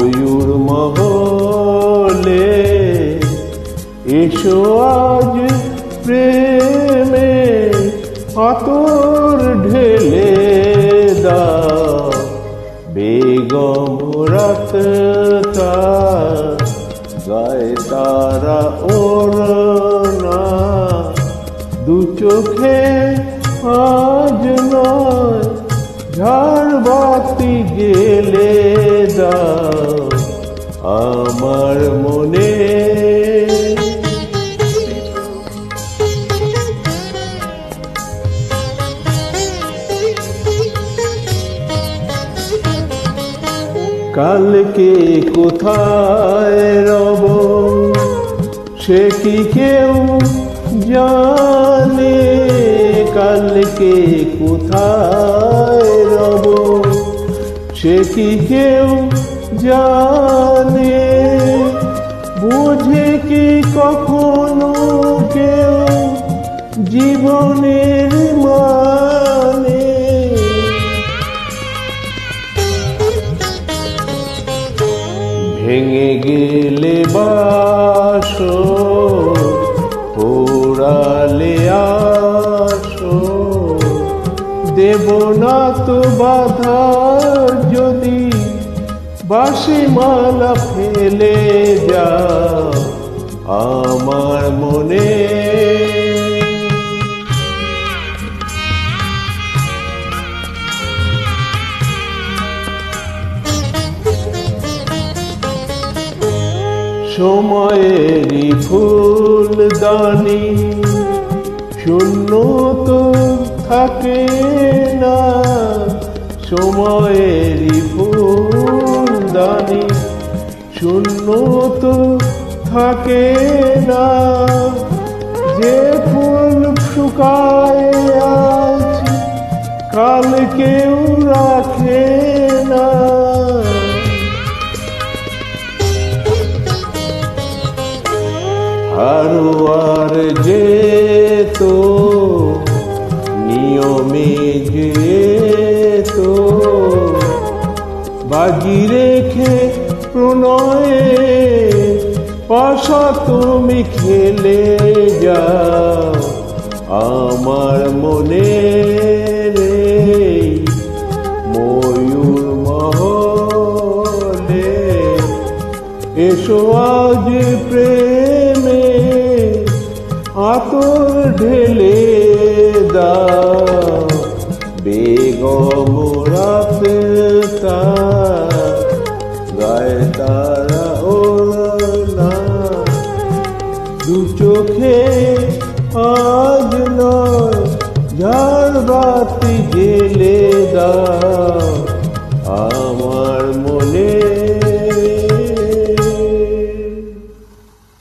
ময়ূর মহলে এসো আজ প্রেমে আতর ঢেলে দাও। বেগম রাত গায়ে তারা ওড়না, দু চোখে আজ নয় ঝাড়বাতি জেলে দাও আমার মনে। কালকে কোথায় রব সে কি কেউ জানে, কালকে কোথায় রব সে কি কেউ জানে। বুঝে কি কখনো কেউ জীবনের মানে, ভেঙে গেলে বাসর পোড়ালে আসো, দেব না তো বাধা যদি বাঁশি মালা ফেলে যাও আমার মনে। সময়েরই ফুলদানি শূন্য তো থাকে না, সময়েরই ফুলদানি শূন্য তো থাকে না। যে ফুল শুকায় আজ কাল কেউ রাখে না। হারোয়ার যেত নিয়মে যেত, বাজি রেখে প্রণয়ে পাশা তুমি খেলে যাও আমার মনে রে। ময়ূর মহলে এসো আজ প্রেমে আতর ঢেলে দাও। বেগম রাত গায়ে তারা ওড়না, দু চোখে আজ নয় ঝাড়বাতি জেলে দাও।